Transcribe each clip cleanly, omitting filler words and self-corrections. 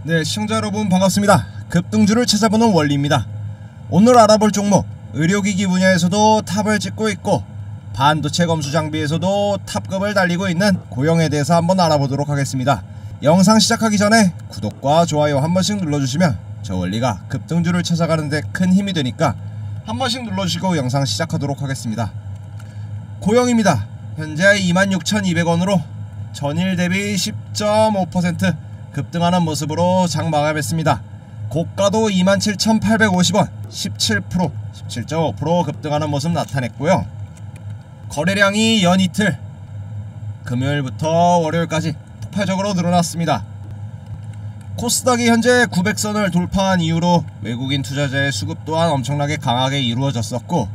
네, 시청자 여러분 반갑습니다. 급등주를 찾아보는 원리입니다. 오늘 알아볼 종목, 의료기기 분야에서도 탑을 찍고 있고 반도체 검수 장비에서도 탑급을 달리고 있는 고영에 대해서 한번 알아보도록 하겠습니다. 영상 시작하기 전에 구독과 좋아요 한 번씩 눌러주시면 저 원리가 급등주를 찾아가는 데 큰 힘이 되니까 한 번씩 눌러주시고 영상 시작하도록 하겠습니다. 고영입니다. 현재 26,200원으로 전일 대비 10.5% 급등하는 모습으로 장 마감했습니다. 고가도 27,850원 17%, 17.5% 급등하는 모습 나타냈고요. 거래량이 연 이틀 금요일부터 월요일까지 폭발적으로 늘어났습니다. 코스닥이 현재 900선을 돌파한 이후로 외국인 투자자의 수급 또한 엄청나게 강하게 이루어졌었고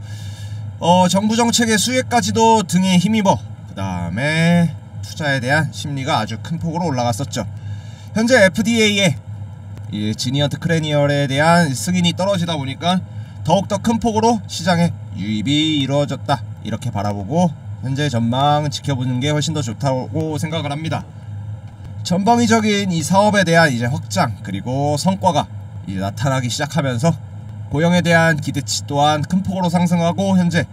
정부 정책의 수혜까지도 등에 힘입어 그 다음에 투자에 대한 심리가 아주 큰 폭으로 올라갔었죠. 현재 FDA의 지니언트 크래니얼에 대한 승인이 떨어지다 보니까 더욱더 큰 폭으로 시장에 유입이 이루어졌다, 이렇게 바라보고 현재 전망 지켜보는 게 훨씬 더 좋다고 생각을 합니다. 전방위적인 이 사업에 대한 이제 확장 그리고 성과가 이제 나타나기 시작하면서 고영에 대한 기대치 또한 큰 폭으로 상승하고 현재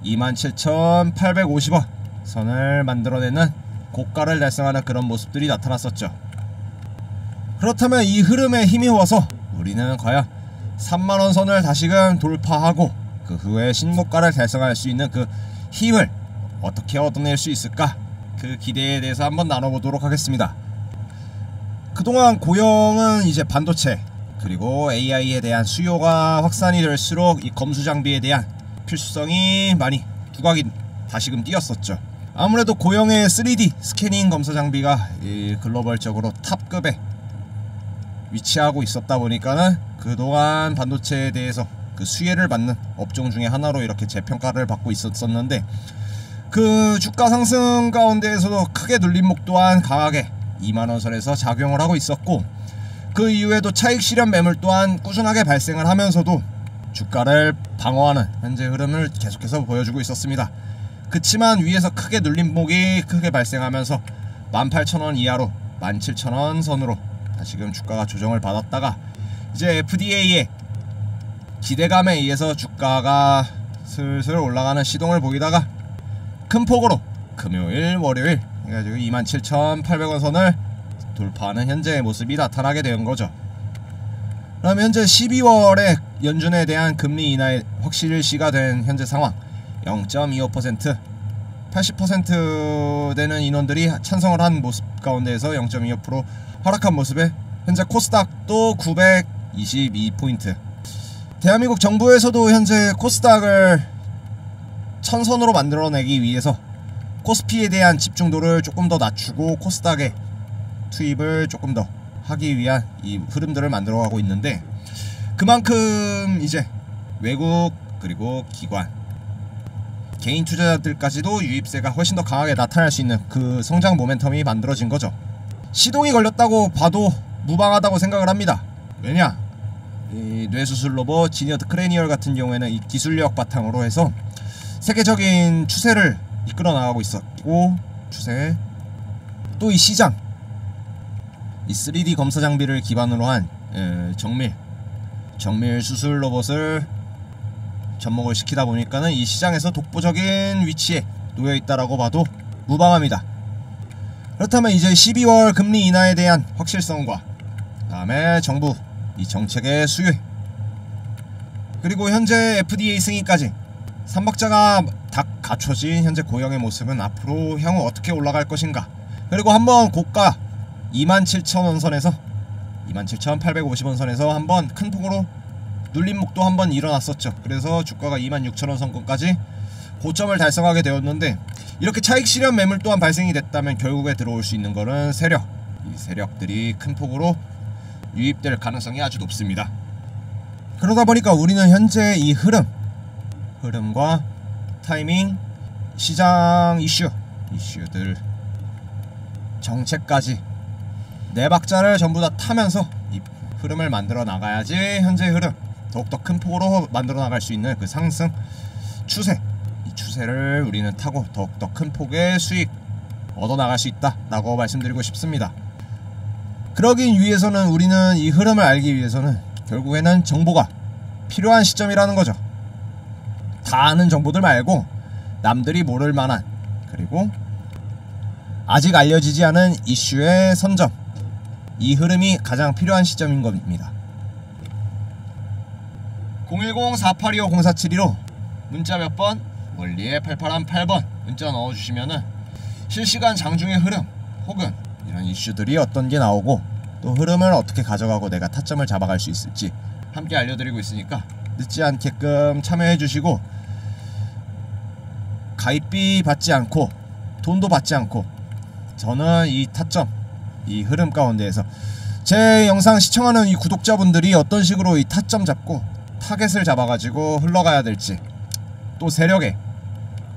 27,850원 선을 만들어내는 고가를 달성하는 그런 모습들이 나타났었죠. 그렇다면 이 흐름에 힘입어서 우리는 과연 3만원 선을 다시금 돌파하고 그 후에 신고가를 달성할 수 있는 그 힘을 어떻게 얻어낼 수 있을까? 그 기대에 대해서 한번 나눠보도록 하겠습니다. 그동안 고영은 이제 반도체 그리고 AI에 대한 수요가 확산이 될수록 이 검수 장비에 대한 필수성이 많이 두각이 다시금 띄었었죠. 아무래도 고영의 3D 스캐닝 검사 장비가 글로벌적으로 탑급에 위치하고 있었다 보니까는 그동안 반도체에 대해서 그 수혜를 받는 업종 중에 하나로 이렇게 재평가를 받고 있었는데 그 주가 상승 가운데에서도 크게 눌림목 또한 강하게 2만원 선에서 작용을 하고 있었고 그 이후에도 차익 실현 매물 또한 꾸준하게 발생을 하면서도 주가를 방어하는 현재 흐름을 계속해서 보여주고 있었습니다. 그치만 위에서 크게 눌림목이 크게 발생하면서 18,000원 이하로 17,000원 선으로 다시금 주가가 조정을 받았다가 이제 FDA의 기대감에 의해서 주가가 슬슬 올라가는 시동을 보이다가 큰 폭으로 금요일 월요일 해가지고 27,800원 선을 돌파하는 현재의 모습이 나타나게 된 거죠. 그럼 현재 12월에 연준에 대한 금리 인하에 확실시가 된 현재 상황 0.25% 80% 되는 인원들이 찬성을 한 모습 가운데에서 0.25% 하락한 모습에 현재 코스닥도 922포인트. 대한민국 정부에서도 현재 코스닥을 1000선으로 만들어내기 위해서 코스피에 대한 집중도를 조금 더 낮추고 코스닥에 투입을 조금 더 하기 위한 이 흐름들을 만들어가고 있는데 그만큼 이제 외국 그리고 기관 개인 투자자들까지도 유입세가 훨씬 더 강하게 나타날 수 있는 그 성장 모멘텀이 만들어진 거죠. 시동이 걸렸다고 봐도 무방하다고 생각을 합니다. 왜냐? 이 뇌수술 로봇 지니언트 크래니얼 같은 경우에는 이 기술력 바탕으로 해서 세계적인 추세를 이끌어 나가고 있었고 추세 또 이 시장 이 3D 검사 장비를 기반으로 한 정밀 수술 로봇을 접목을 시키다 보니까는 이 시장에서 독보적인 위치에 놓여 있다라고 봐도 무방합니다. 그렇다면 이제 12월 금리 인하에 대한 확실성과 그 다음에 정부 이 정책의 수혜 그리고 현재 FDA 승인까지 3박자가 다 갖춰진 현재 고영의 모습은 앞으로 향후 어떻게 올라갈 것인가, 그리고 한번 고가 27,000원 선에서 27,850원 선에서 한번 큰 폭으로 눌림목도 한번 일어났었죠. 그래서 주가가 26,000원 선권까지 고점을 달성하게 되었는데 이렇게 차익 실현 매물 또한 발생이 됐다면 결국에 들어올 수 있는 거는 세력, 이 세력들이 큰 폭으로 유입될 가능성이 아주 높습니다. 그러다 보니까 우리는 현재 이 흐름과 타이밍, 시장 이슈들, 정책까지 네 박자를 전부 다 타면서 이 흐름을 만들어 나가야지 현재 흐름 더욱더 큰 폭으로 만들어 나갈 수 있는 그 상승 추세, 이 추세를 우리는 타고 더욱더 큰 폭의 수익 얻어 나갈 수 있다 라고 말씀드리고 싶습니다. 그러기 위해서는 우리는 이 흐름을 알기 위해서는 결국에는 정보가 필요한 시점이라는 거죠. 다 아는 정보들 말고 남들이 모를 만한, 그리고 아직 알려지지 않은 이슈의 선점, 이 흐름이 가장 필요한 시점인 겁니다. 010-4825-0472로 문자 몇 번, 원리에 8818번 문자 넣어주시면은 실시간 장중의 흐름 혹은 이런 이슈들이 어떤 게 나오고 또 흐름을 어떻게 가져가고 내가 타점을 잡아갈 수 있을지 함께 알려드리고 있으니까 늦지 않게끔 참여해 주시고, 가입비 받지 않고 돈도 받지 않고 저는 이 타점, 이 흐름 가운데에서 제 영상 시청하는 이 구독자분들이 어떤 식으로 이 타점 잡고 타겟을 잡아가지고 흘러가야 될지, 또 세력에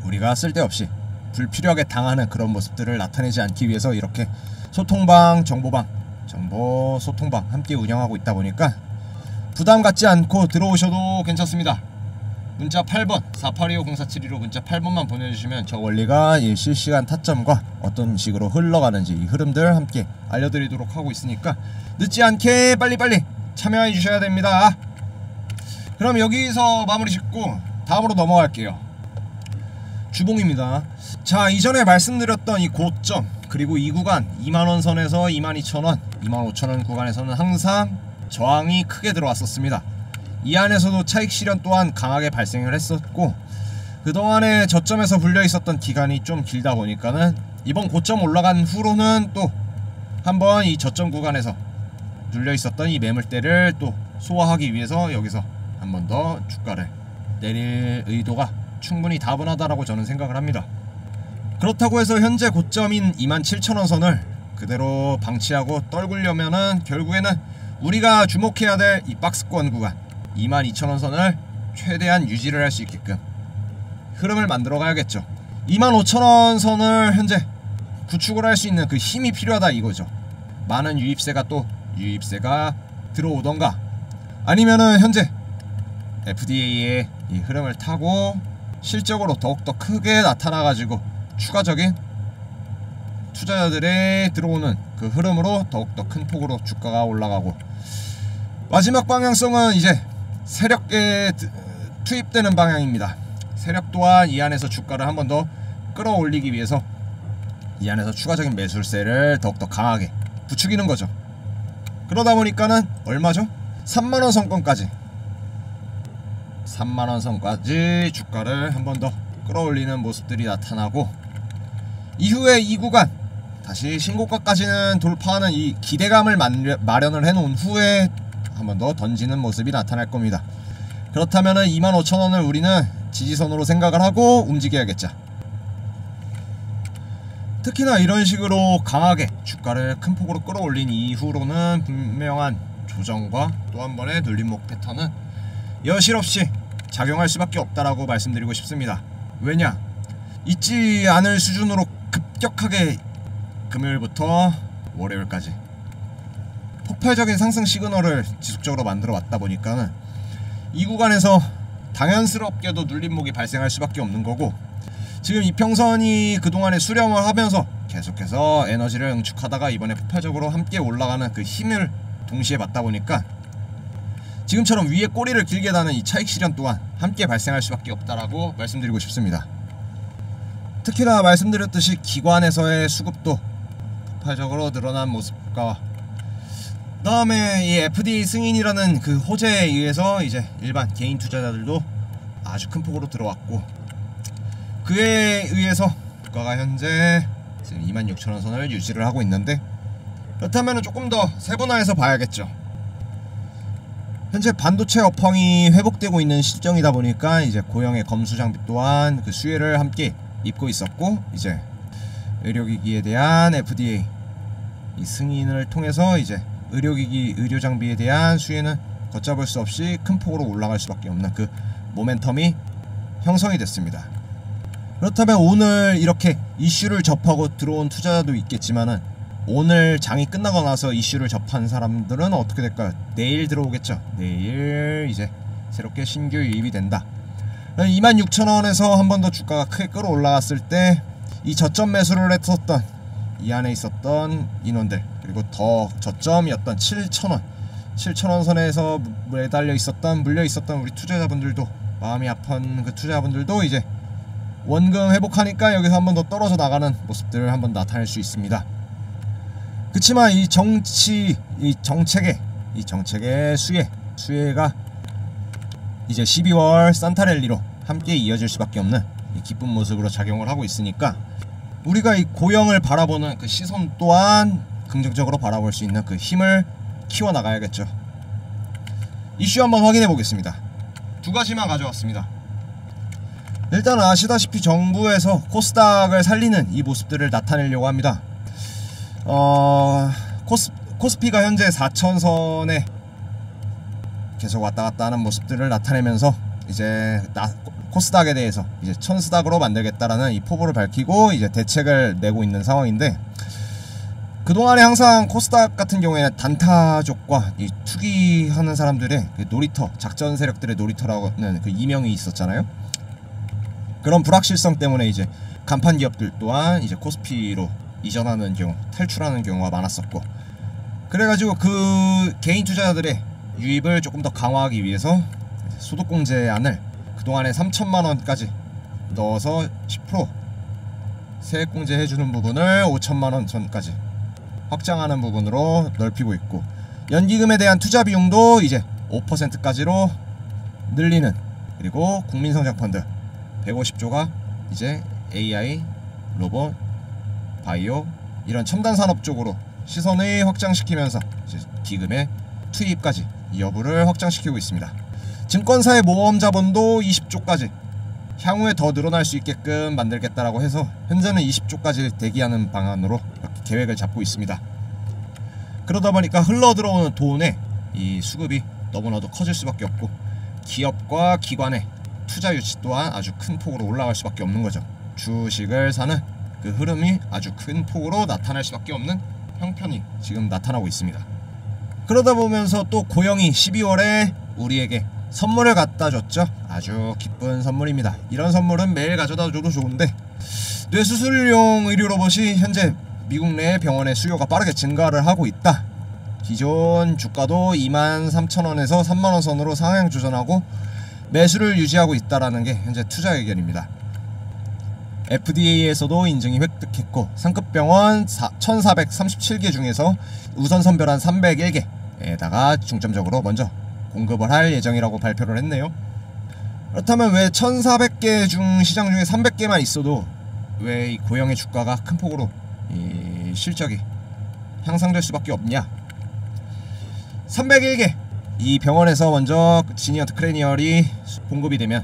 우리가 쓸데없이 불필요하게 당하는 그런 모습들을 나타내지 않기 위해서 이렇게 소통방, 정보방, 정보 소통방 함께 운영하고 있다 보니까 부담 갖지 않고 들어오셔도 괜찮습니다. 문자 8번 4825-0472로 문자 8번만 보내주시면 저 원리가 이 실시간 타점과 어떤 식으로 흘러가는지 이 흐름들 함께 알려드리도록 하고 있으니까 늦지 않게 빨리빨리 참여해 주셔야 됩니다. 그럼 여기서 마무리 짓고 다음으로 넘어갈게요. 주봉입니다. 자, 이전에 말씀드렸던 이 고점, 그리고 이 구간 2만원 선에서 22,000원, 25,000원 구간에서는 항상 저항이 크게 들어왔었습니다. 이 안에서도 차익 실현 또한 강하게 발생을 했었고, 그동안에 저점에서 불려 있었던 기간이 좀 길다 보니까는 이번 고점 올라간 후로는 또 한번 이 저점 구간에서 눌려 있었던 이 매물대를 또 소화하기 위해서 여기서 한 번 더 주가를 내릴 의도가 충분히 다분하다라고 저는 생각을 합니다. 그렇다고 해서 현재 고점인 27,000원 선을 그대로 방치하고 떨구려면은 결국에는 우리가 주목해야 될 이 박스권 구간 22,000원 선을 최대한 유지를 할 수 있게끔 흐름을 만들어 가야겠죠. 25,000원 선을 현재 구축을 할 수 있는 그 힘이 필요하다 이거죠. 많은 유입세가 들어오던가, 아니면은 현재 FDA의 이 흐름을 타고 실적으로 더욱더 크게 나타나가지고 추가적인 투자자들의 들어오는 그 흐름으로 더욱더 큰 폭으로 주가가 올라가고, 마지막 방향성은 이제 세력에 투입되는 방향입니다. 세력 또한 이 안에서 주가를 한 번 더 끌어올리기 위해서 이 안에서 추가적인 매수세를 더욱더 강하게 부추기는 거죠. 그러다 보니까는 얼마죠? 3만원 선권까지 3만원 선까지 주가를 한 번 더 끌어올리는 모습들이 나타나고, 이후에 이 구간 다시 신고가까지는 돌파하는 이 기대감을 마련을 해놓은 후에 한 번 더 던지는 모습이 나타날 겁니다. 그렇다면은 25,000원을 우리는 지지선으로 생각을 하고 움직여야겠죠. 특히나 이런 식으로 강하게 주가를 큰 폭으로 끌어올린 이후로는 분명한 조정과 또 한 번의 눌림목 패턴은 여실없이 작용할 수밖에 없다라고 말씀드리고 싶습니다. 왜냐? 잊지 않을 수준으로 급격하게 금요일부터 월요일까지 폭발적인 상승 시그널을 지속적으로 만들어 왔다 보니까는 이 구간에서 당연스럽게도 눌림목이 발생할 수밖에 없는 거고, 지금 이평선이 그동안에 수렴을 하면서 계속해서 에너지를 응축하다가 이번에 폭발적으로 함께 올라가는 그 힘을 동시에 받다 보니까 지금처럼 위에 꼬리를 길게 다는 이 차익 실현 또한 함께 발생할 수밖에 없다라고 말씀드리고 싶습니다. 특히나 말씀드렸듯이 기관에서의 수급도 폭발적으로 늘어난 모습과, 그 다음에 이 FDA 승인이라는 그 호재에 의해서 이제 일반 개인 투자자들도 아주 큰 폭으로 들어왔고, 그에 의해서 주가가 현재 지금 26,000원 선을 유지를 하고 있는데, 그렇다면 조금 더 세분화해서 봐야겠죠. 현재 반도체 업황이 회복되고 있는 시점이다 보니까 이제 고형의 검수 장비 또한 그 수혜를 함께 입고 있었고, 이제 의료기기에 대한 FDA 이 승인을 통해서 이제 의료기기, 의료장비에 대한 수혜는 걷잡을 수 없이 큰 폭으로 올라갈 수밖에 없는 그 모멘텀이 형성이 됐습니다. 그렇다면 오늘 이렇게 이슈를 접하고 들어온 투자자도 있겠지만은 오늘 장이 끝나고 나서 이슈를 접한 사람들은 어떻게 될까요? 내일 들어오겠죠. 내일 이제 새롭게 신규 유입이 된다. 26,000원에서 한 번 더 주가가 크게 끌어올라갔을 때 이 저점 매수를 했었던 이 안에 있었던 인원들, 그리고 더 저점이었던 7,000원 선에서 매달려 있었던, 물려 있었던 우리 투자자분들도, 마음이 아픈 그 투자자분들도 이제 원금 회복하니까 여기서 한 번 더 떨어져 나가는 모습들을 한번 나타낼 수 있습니다. 그치만 이 정책의 수혜가 이제 12월 산타랠리로 함께 이어질 수밖에 없는 이 기쁜 모습으로 작용을 하고 있으니까, 우리가 이 고영을 바라보는 그 시선 또한 긍정적으로 바라볼 수 있는 그 힘을 키워나가야겠죠. 이슈 한번 확인해 보겠습니다. 두 가지만 가져왔습니다. 일단 아시다시피 정부에서 코스닥을 살리는 이 모습들을 나타내려고 합니다. 코스피가 현재 4,000선에 계속 왔다갔다 하는 모습들을 나타내면서 이제 코스닥에 대해서 이제 천스닥으로 만들겠다라는 이 포부를 밝히고 이제 대책을 내고 있는 상황인데, 그동안에 항상 코스닥 같은 경우에는 단타족과 이 투기하는 사람들의 그 놀이터, 작전 세력들의 놀이터라는 그 이명이 있었잖아요. 그런 불확실성 때문에 이제 간판 기업들 또한 이제 코스피로 이전하는 경우, 탈출하는 경우가 많았었고, 그래가지고 그 개인 투자자들의 유입을 조금 더 강화하기 위해서 소득공제안을 그동안에 3,000만원까지 넣어서 10% 세액공제 해주는 부분을 5,000만원 선까지 확장하는 부분으로 넓히고 있고, 연기금에 대한 투자 비용도 이제 5%까지로 늘리는, 그리고 국민성장펀드 150조가 이제 AI, 로봇, 바이오 이런 첨단 산업 쪽으로 시선을 확장시키면서 이제 기금의 투입까지 이 여부를 확장시키고 있습니다. 증권사의 모험 자본도 20조까지 향후에 더 늘어날 수 있게끔 만들겠다라고 해서 현재는 20조까지 대기하는 방안으로 이렇게 계획을 잡고 있습니다. 그러다 보니까 흘러 들어오는 돈의 이 수급이 너무나도 커질 수밖에 없고, 기업과 기관의 투자 유치 또한 아주 큰 폭으로 올라갈 수밖에 없는 거죠. 주식을 사는 그 흐름이 아주 큰 폭으로 나타날 수밖에 없는 형편이 지금 나타나고 있습니다. 그러다 보면서 또 고영이 12월에 우리에게 선물을 갖다 줬죠. 아주 기쁜 선물입니다. 이런 선물은 매일 가져다 줘도 좋은데, 뇌수술용 의료 로봇이 현재 미국 내 병원의 수요가 빠르게 증가를 하고 있다. 기존 주가도 23,000원에서 3만원 선으로 상향 조정하고 매수를 유지하고 있다라는 게 현재 투자 의견입니다. FDA에서도 인증이 획득했고, 상급 병원 1,437개 중에서 우선 선별한 301개에다가 중점적으로 먼저 공급을 할 예정이라고 발표를 했네요. 그렇다면 왜 1,400개 중 시장 중에 300개만 있어도 왜 이 고영의 주가가 큰 폭으로 이 실적이 향상될 수밖에 없냐? 301개 이 병원에서 먼저 지니언트 크레니얼이 공급이 되면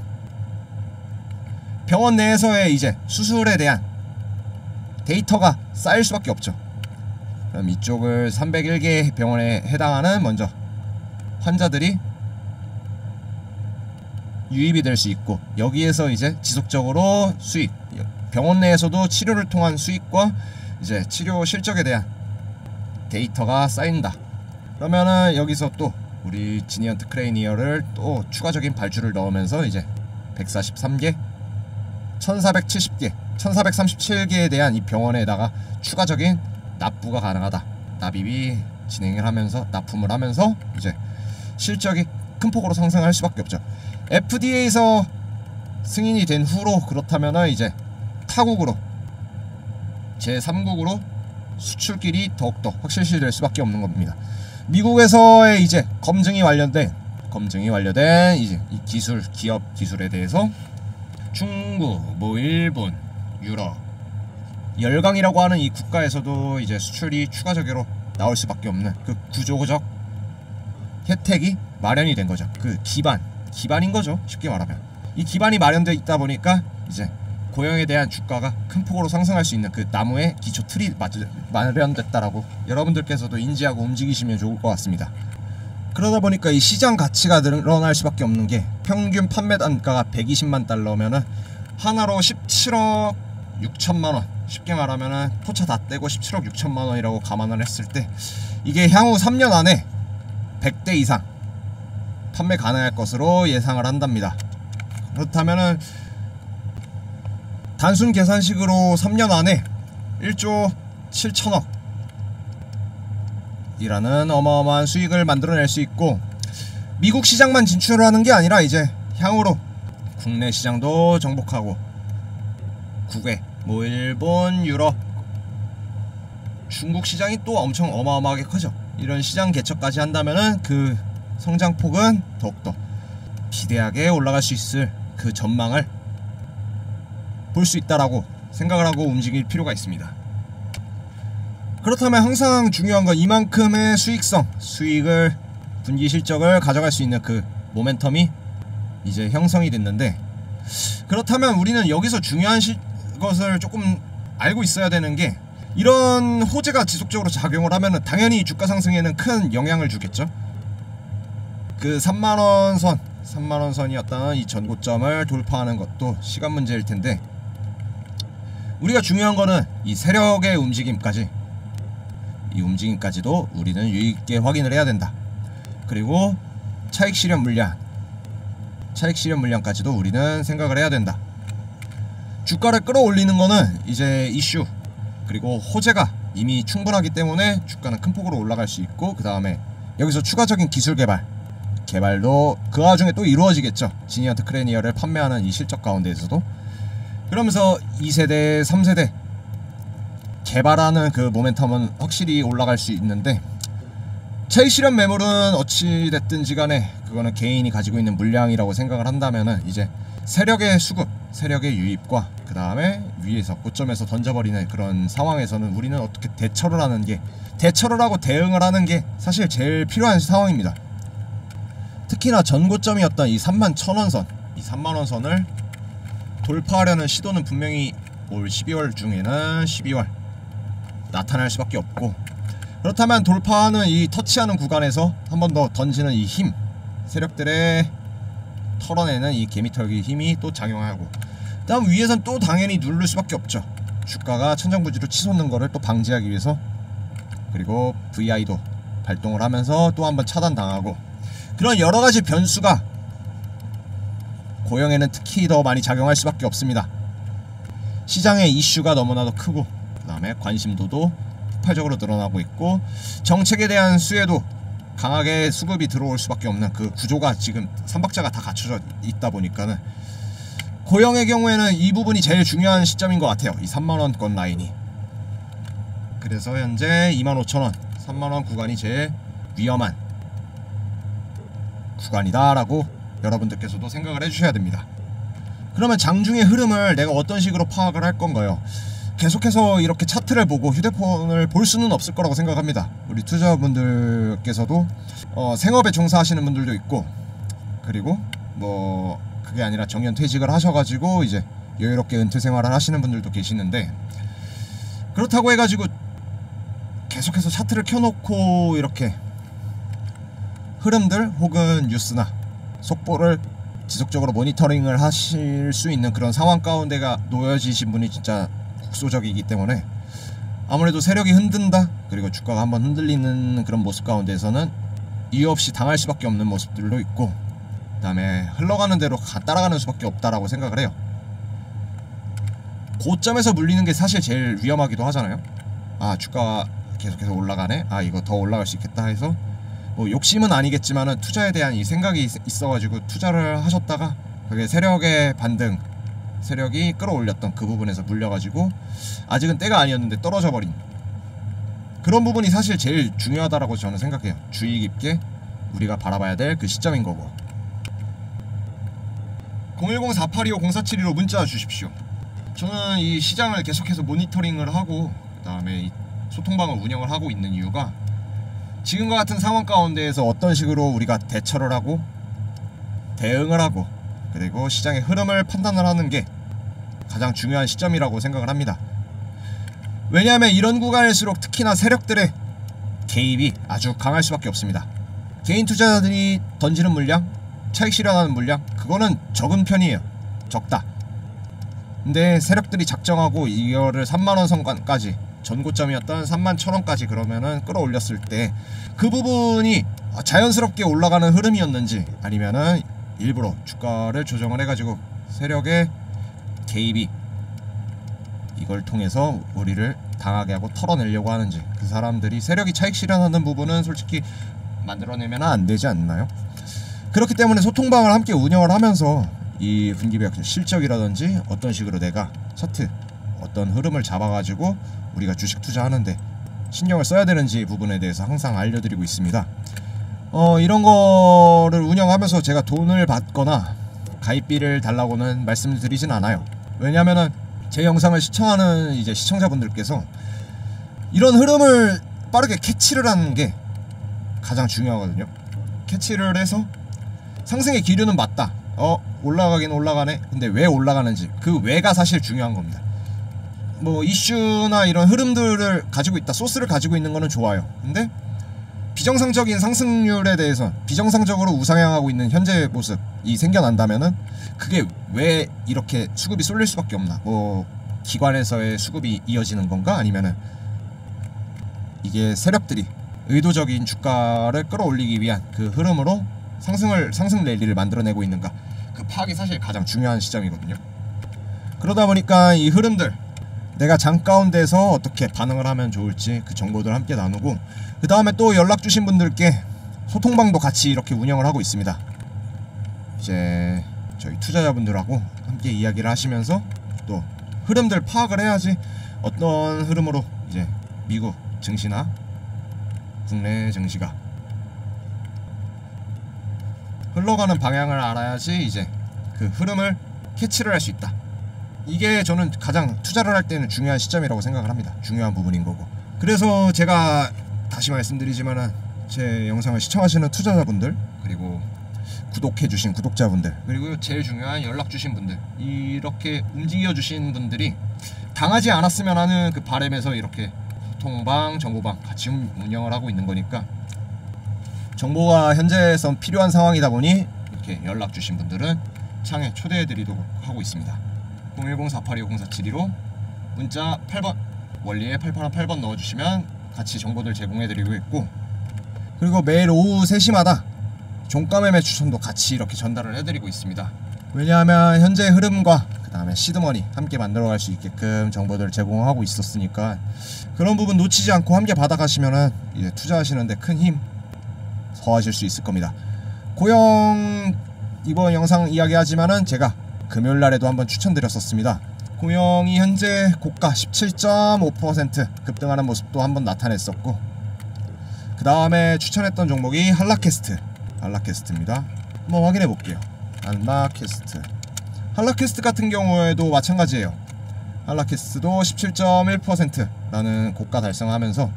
병원 내에서의 이제 수술에 대한 데이터가 쌓일 수밖에 없죠. 그럼 이쪽을 301개 병원에 해당하는 먼저 환자들이 유입이 될 수 있고, 여기에서 이제 지속적으로 수익, 병원 내에서도 치료를 통한 수익과 이제 치료 실적에 대한 데이터가 쌓인다. 그러면은 여기서 또 우리 지니언트 크레니얼을 또 추가적인 발주를 넣으면서 이제 143개, 1470개, 1437개에 대한 이 병원에다가 추가적인 납부가 가능하다. 납입이 진행을 하면서 납품을 하면서 이제 실적이 큰 폭으로 상승할 수밖에 없죠. FDA에서 승인이 된 후로 그렇다면은 이제 타국으로 제3국으로 수출길이 더욱더 확실시될 수밖에 없는 겁니다. 미국에서의 이제 검증이 완료된 이제 이 기술, 기업 기술에 대해서 중국, 뭐 일본, 유럽, 열강이라고 하는 이 국가에서도 이제 수출이 추가적으로 나올 수밖에 없는 그 구조적 혜택이 마련이 된 거죠. 그 기반인 거죠. 쉽게 말하면 이 기반이 마련되어 있다 보니까 이제 고영에 대한 주가가 큰 폭으로 상승할 수 있는 그 나무의 기초 틀이 마련됐다라고 여러분들께서도 인지하고 움직이시면 좋을 것 같습니다. 그러다 보니까 이 시장 가치가 늘어날 수밖에 없는 게, 평균 판매 단가가 120만 달러면은 하나로 17억 6천만원, 쉽게 말하면은 포차 다 떼고 17억 6천만원이라고 감안을 했을 때 이게 향후 3년 안에 100대 이상 판매 가능할 것으로 예상을 한답니다. 그렇다면은 단순 계산식으로 3년 안에 1조 7천억 이라는 어마어마한 수익을 만들어낼 수 있고, 미국 시장만 진출하는 게 아니라 이제 향후로 국내 시장도 정복하고, 국외 뭐 일본, 유럽, 중국 시장이 또 엄청 어마어마하게 커져. 이런 시장 개척까지 한다면은 그 성장폭은 더욱더 비대하게 올라갈 수 있을 그 전망을 볼 수 있다라고 생각을 하고 움직일 필요가 있습니다. 그렇다면 항상 중요한 건 이만큼의 수익성, 수익을, 분기 실적을 가져갈 수 있는 그 모멘텀이 이제 형성이 됐는데, 그렇다면 우리는 여기서 중요한 것을 조금 알고 있어야 되는 게, 이런 호재가 지속적으로 작용을 하면은 당연히 주가 상승에는 큰 영향을 주겠죠. 그 3만원 선이었던 이 전고점을 돌파하는 것도 시간 문제일 텐데, 우리가 중요한 거는 이 세력의 움직임까지, 이 움직임까지도 우리는 유의있게 확인을 해야 된다. 그리고 차익 실현 물량까지도 우리는 생각을 해야 된다. 주가를 끌어올리는 거는 이제 이슈, 그리고 호재가 이미 충분하기 때문에 주가는 큰 폭으로 올라갈 수 있고, 그 다음에 여기서 추가적인 기술 개발도 그 와중에 또 이루어지겠죠. 지니언트 크레니어를 판매하는 이 실적 가운데에서도. 그러면서 2세대, 3세대 개발하는 그 모멘텀은 확실히 올라갈 수 있는데, 차익 실현 매물은 어찌됐든지 간에 그거는 개인이 가지고 있는 물량이라고 생각을 한다면은, 이제 세력의 수급, 세력의 유입과 그 다음에 위에서 고점에서 던져버리는 그런 상황에서는 우리는 어떻게 대처를 하고 대응을 하는 게 사실 제일 필요한 상황입니다. 특히나 전고점이었던 이 31,000원 선, 이 3만원 선을 돌파하려는 시도는 분명히 올 12월 중에는 12월 나타날 수밖에 없고, 그렇다면 돌파하는 이 터치하는 구간에서 한 번 더 던지는 이 힘, 세력들의 털어내는 이 개미털기 힘이 또 작용하고, 다음 위에선 또 당연히 누를 수밖에 없죠. 주가가 천정부지로 치솟는 거를 또 방지하기 위해서. 그리고 VI도 발동을 하면서 또 한번 차단당하고, 그런 여러가지 변수가 고영에는 특히 더 많이 작용할 수밖에 없습니다. 시장의 이슈가 너무나도 크고, 그 다음에 관심도도 폭발적으로 늘어나고 있고, 정책에 대한 수혜도 강하게 수급이 들어올 수밖에 없는 그 구조가 지금 3박자가 다 갖춰져 있다 보니까는, 고영의 경우에는 이 부분이 제일 중요한 시점인 것 같아요. 이 3만원권 라인이. 그래서 현재 25,000원, 3만원 구간이 제일 위험한 구간이다 라고 여러분들께서도 생각을 해주셔야 됩니다. 그러면 장중의 흐름을 내가 어떤 식으로 파악을 할 건가요? 계속해서 이렇게 차트를 보고 휴대폰을 볼 수는 없을 거라고 생각합니다. 우리 투자자분들께서도 생업에 종사하시는 분들도 있고, 그리고 뭐 그게 아니라 정년 퇴직을 하셔가지고 이제 여유롭게 은퇴 생활을 하시는 분들도 계시는데, 그렇다고 해가지고 계속해서 차트를 켜놓고 이렇게 흐름들 혹은 뉴스나 속보를 지속적으로 모니터링을 하실 수 있는 그런 상황 가운데가 놓여지신 분이 진짜 국소적이기 때문에, 아무래도 세력이 흔든다, 그리고 주가가 한번 흔들리는 그런 모습 가운데에서는 이유 없이 당할 수밖에 없는 모습들도 있고, 그 다음에 흘러가는 대로 따라가는 수밖에 없다라고 생각을 해요. 고점에서 물리는 게 사실 제일 위험하기도 하잖아요. 아, 주가가 계속해서 올라가네, 아 이거 더 올라갈 수 있겠다 해서, 뭐 욕심은 아니겠지만은 투자에 대한 이 생각이 있어가지고 투자를 하셨다가 그게 세력의 반등, 세력이 끌어올렸던 그 부분에서 물려가지고 아직은 때가 아니었는데 떨어져 버린 그런 부분이 사실 제일 중요하다라고 저는 생각해요. 주의 깊게 우리가 바라봐야 될 그 시점인 거고. 010-4825-0472로 문자 주십시오. 저는 이 시장을 계속해서 모니터링을 하고, 그 다음에 이 소통방을 운영을 하고 있는 이유가, 지금과 같은 상황 가운데에서 어떤 식으로 우리가 대처를 하고 대응을 하고, 그리고 시장의 흐름을 판단을 하는 게 가장 중요한 시점이라고 생각을 합니다. 왜냐하면 이런 구간일수록 특히나 세력들의 개입이 아주 강할 수밖에 없습니다. 개인 투자자들이 던지는 물량, 차익 실현하는 물량, 그거는 적은 편이에요. 적다. 근데 세력들이 작정하고 이거를 3만원 선까지, 전고점이었던 31,000원까지 그러면은 끌어올렸을 때 그 부분이 자연스럽게 올라가는 흐름이었는지, 아니면은 일부러 주가를 조정을 해가지고 세력의 개입이 이걸 통해서 우리를 당하게 하고 털어내려고 하는지, 그 사람들이 세력이 차익 실현하는 부분은 솔직히 만들어내면 안 되지 않나요? 그렇기 때문에 소통방을 함께 운영을 하면서 이 분기별 실적이라든지 어떤 식으로 내가 차트 어떤 흐름을 잡아가지고 우리가 주식 투자하는데 신경을 써야 되는지 부분에 대해서 항상 알려드리고 있습니다. 이런 거를 운영하면서 제가 돈을 받거나 가입비를 달라고는 말씀을 드리진 않아요. 왜냐면은 제 영상을 시청하는 이제 시청자분들께서 이런 흐름을 빠르게 캐치를 하는 게 가장 중요하거든요. 캐치를 해서 상승의 기류는 맞다, 올라가긴 올라가네, 근데 왜 올라가는지, 그 왜가 사실 중요한 겁니다. 뭐 이슈나 이런 흐름들을 가지고 있다, 소스를 가지고 있는 거는 좋아요. 근데 비정상적인 상승률에 대해서 비정상적으로 우상향하고 있는 현재 모습이 생겨난다면은 그게 왜 이렇게 수급이 쏠릴 수밖에 없나, 뭐 기관에서의 수급이 이어지는 건가, 아니면은 이게 세력들이 의도적인 주가를 끌어올리기 위한 그 흐름으로 상승 랠리를 만들어내고 있는가, 그 파악이 사실 가장 중요한 시점이거든요. 그러다 보니까 이 흐름들, 내가 장 가운데서 어떻게 반응을 하면 좋을지 그 정보들 함께 나누고, 그 다음에 또 연락 주신 분들께 소통방도 같이 이렇게 운영을 하고 있습니다. 이제 저희 투자자분들하고 함께 이야기를 하시면서 또 흐름들 파악을 해야지 어떤 흐름으로 이제 미국 증시나 국내 증시가 흘러가는 방향을 알아야지 이제 그 흐름을 캐치를 할 수 있다. 이게 저는 가장 투자를 할 때는 중요한 시점이라고 생각을 합니다. 중요한 부분인 거고. 그래서 제가 다시 말씀드리지만은 제 영상을 시청하시는 투자자분들, 그리고 구독해주신 구독자분들, 그리고 제일 중요한 연락주신 분들, 이렇게 움직여주신 분들이 당하지 않았으면 하는 그 바람에서 이렇게 소통방, 정보방 같이 운영을 하고 있는 거니까, 정보가 현재선 필요한 상황이다 보니 이렇게 연락주신 분들은 창에 초대해드리도록 하고 있습니다. 010-4825-0472로 문자 8번, 원리에 8818번 넣어주시면 같이 정보들 제공해드리고 있고, 그리고 매일 오후 3시마다 종가 매매 추천도 같이 이렇게 전달을 해드리고 있습니다. 왜냐하면 현재 흐름과 그 다음에 시드머니 함께 만들어갈 수 있게끔 정보들을 제공하고 있었으니까, 그런 부분 놓치지 않고 함께 받아가시면은 이제 투자하시는데 큰 힘 더하실 수 있을 겁니다. 고영 이번 영상 이야기하지만은 제가 금요일날에도 한번 추천드렸었습니다. 고영이 현재 고가 17.5% 급등하는 모습도 한번 나타냈었고, 그 다음에 추천했던 종목이 한라캐스트입니다. 한번 확인해 볼게요. 한라캐스트 같은 경우에도 마찬가지예요. 한라캐스트도 17.1%라는 고가 달성하면서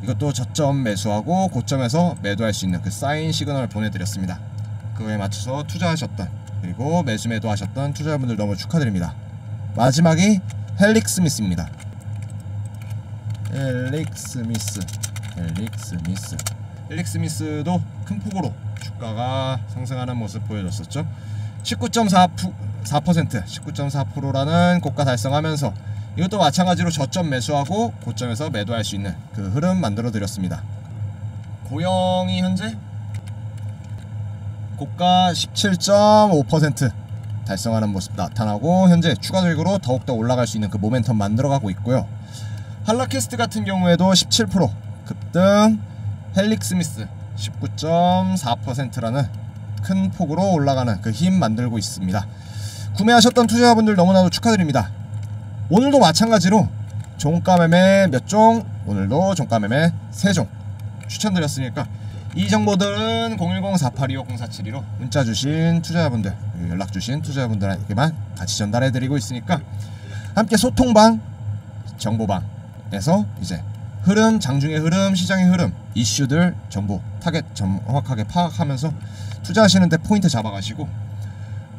이것도 저점 매수하고 고점에서 매도할 수 있는 그 사인 시그널을 보내드렸습니다. 그거에 맞춰서 투자하셨던, 그리고 매수 매도하셨던 투자자분들 너무 축하드립니다. 마지막이 헬릭스미스입니다. 헬릭스미스도 큰 폭으로 주가가 상승하는 모습 보여줬었죠. 19.4%라는 고가 달성하면서 이것도 마찬가지로 저점 매수하고 고점에서 매도할 수 있는 그 흐름 만들어 드렸습니다. 고영이 현재 고가 17.5% 달성하는 모습 나타나고, 현재 추가적으로 더욱더 올라갈 수 있는 그 모멘텀 만들어가고 있고요. 한라캐스트 같은 경우에도 17% 급등, 헬릭스미스 19.4%라는 큰 폭으로 올라가는 그 힘 만들고 있습니다. 구매하셨던 투자자분들 너무나도 축하드립니다. 오늘도 마찬가지로 종가 매매 몇 종, 오늘도 종가 매매 3종 추천드렸으니까 이 정보들은 010-4825-0472로 문자 주신 투자자분들, 연락 주신 투자자분들에게만 같이 전달해드리고 있으니까 함께 소통방, 정보방에서 이제 흐름, 장중의 흐름, 시장의 흐름, 이슈들 전부 타겟 정확하게 파악하면서 투자하시는데 포인트 잡아가시고,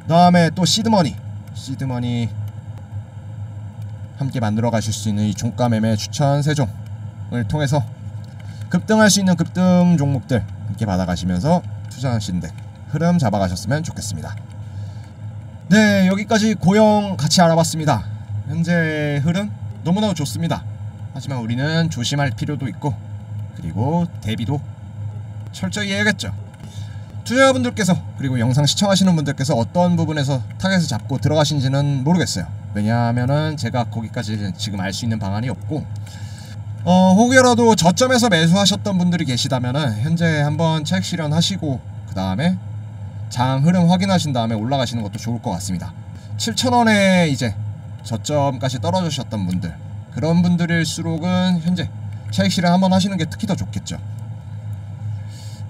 그 다음에 또 시드머니 함께 만들어 가실 수 있는 이 종가 매매 추천 3종을 통해서 급등할 수 있는 급등 종목들 함께 받아가시면서 투자하시는데 흐름 잡아가셨으면 좋겠습니다. 네, 여기까지 고영 같이 알아봤습니다. 현재 흐름 너무나도 좋습니다. 하지만 우리는 조심할 필요도 있고, 그리고 대비도 철저히 해야겠죠. 투자자분들께서, 그리고 영상 시청하시는 분들께서 어떤 부분에서 타겟을 잡고 들어가신지는 모르겠어요. 왜냐하면은 제가 거기까지 지금 알 수 있는 방안이 없고, 혹여라도 저점에서 매수하셨던 분들이 계시다면은 현재 한번 차익 실현하시고 그 다음에 장 흐름 확인하신 다음에 올라가시는 것도 좋을 것 같습니다. 7,000원에 이제 저점까지 떨어지셨던 분들, 그런 분들일수록은 현재 차익 실현 한번 하시는 게 특히 더 좋겠죠.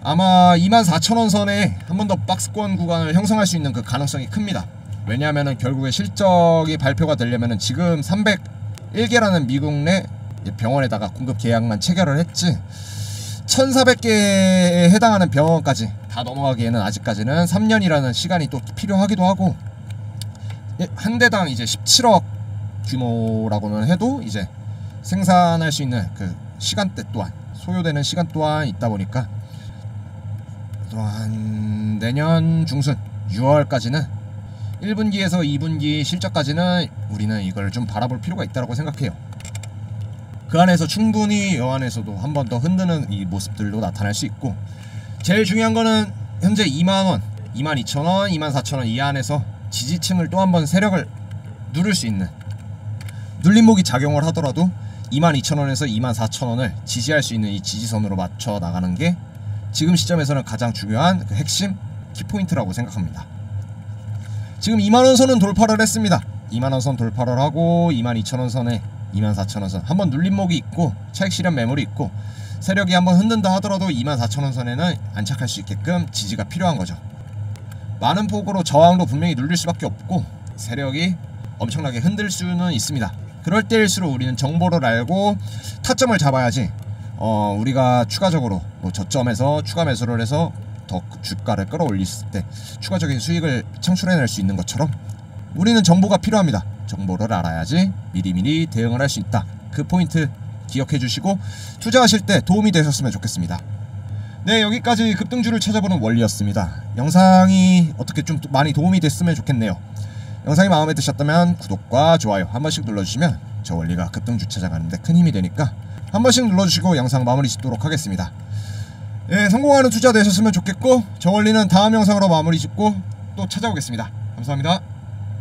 아마 24,000원 선에 한 번 더 박스권 구간을 형성할 수 있는 그 가능성이 큽니다. 왜냐하면은 결국에 실적이 발표가 되려면은 지금 301개라는 미국 내 병원에다가 공급 계약만 체결을 했지 1,400개에 해당하는 병원까지 다 넘어가기에는 아직까지는 3년이라는 시간이 또 필요하기도 하고, 한 대당 이제 17억 규모라고는 해도 이제 생산할 수 있는 그 시간대 또한, 소요되는 시간 또한 있다 보니까 또한 내년 중순 6월까지는 1분기에서 2분기 실적까지는 우리는 이걸 좀 바라볼 필요가 있다고 생각해요. 그 안에서 충분히 여 안에서도 한 번 더 흔드는 이 모습들도 나타날 수 있고, 제일 중요한 거는 현재 2만원, 22,000원, 24,000원 이 안에서 지지층을 또 한 번 세력을 누를 수 있는, 눌림목이 작용을 하더라도 22,000원에서 24,000원을 지지할 수 있는 이 지지선으로 맞춰 나가는 게 지금 시점에서는 가장 중요한 그 핵심 키포인트라고 생각합니다. 지금 2만원 선은 돌파를 했습니다. 2만원 선 돌파를 하고 22,000원 선에 24,000원 선 한번 눌림목이 있고 차익 실현 매물이 있고 세력이 한번 흔든다 하더라도 24,000원 선에는 안착할 수 있게끔 지지가 필요한 거죠. 많은 폭으로 저항도 분명히 눌릴 수밖에 없고 세력이 엄청나게 흔들 수는 있습니다. 그럴 때일수록 우리는 정보를 알고 타점을 잡아야지 우리가 추가적으로 뭐 저점에서 추가 매수를 해서 더 주가를 끌어올릴 때 추가적인 수익을 창출해낼 수 있는 것처럼 우리는 정보가 필요합니다. 정보를 알아야지 미리미리 대응을 할 수 있다. 그 포인트 기억해 주시고 투자하실 때 도움이 되셨으면 좋겠습니다. 네, 여기까지 급등주를 찾아보는 원리였습니다. 영상이 어떻게 좀 많이 도움이 됐으면 좋겠네요. 영상이 마음에 드셨다면 구독과 좋아요 한 번씩 눌러주시면 저 원리가 급등주 찾아가는데 큰 힘이 되니까 한 번씩 눌러주시고 영상 마무리 짓도록 하겠습니다. 네, 성공하는 투자 되셨으면 좋겠고 저 원리는 다음 영상으로 마무리 짓고 또 찾아오겠습니다. 감사합니다.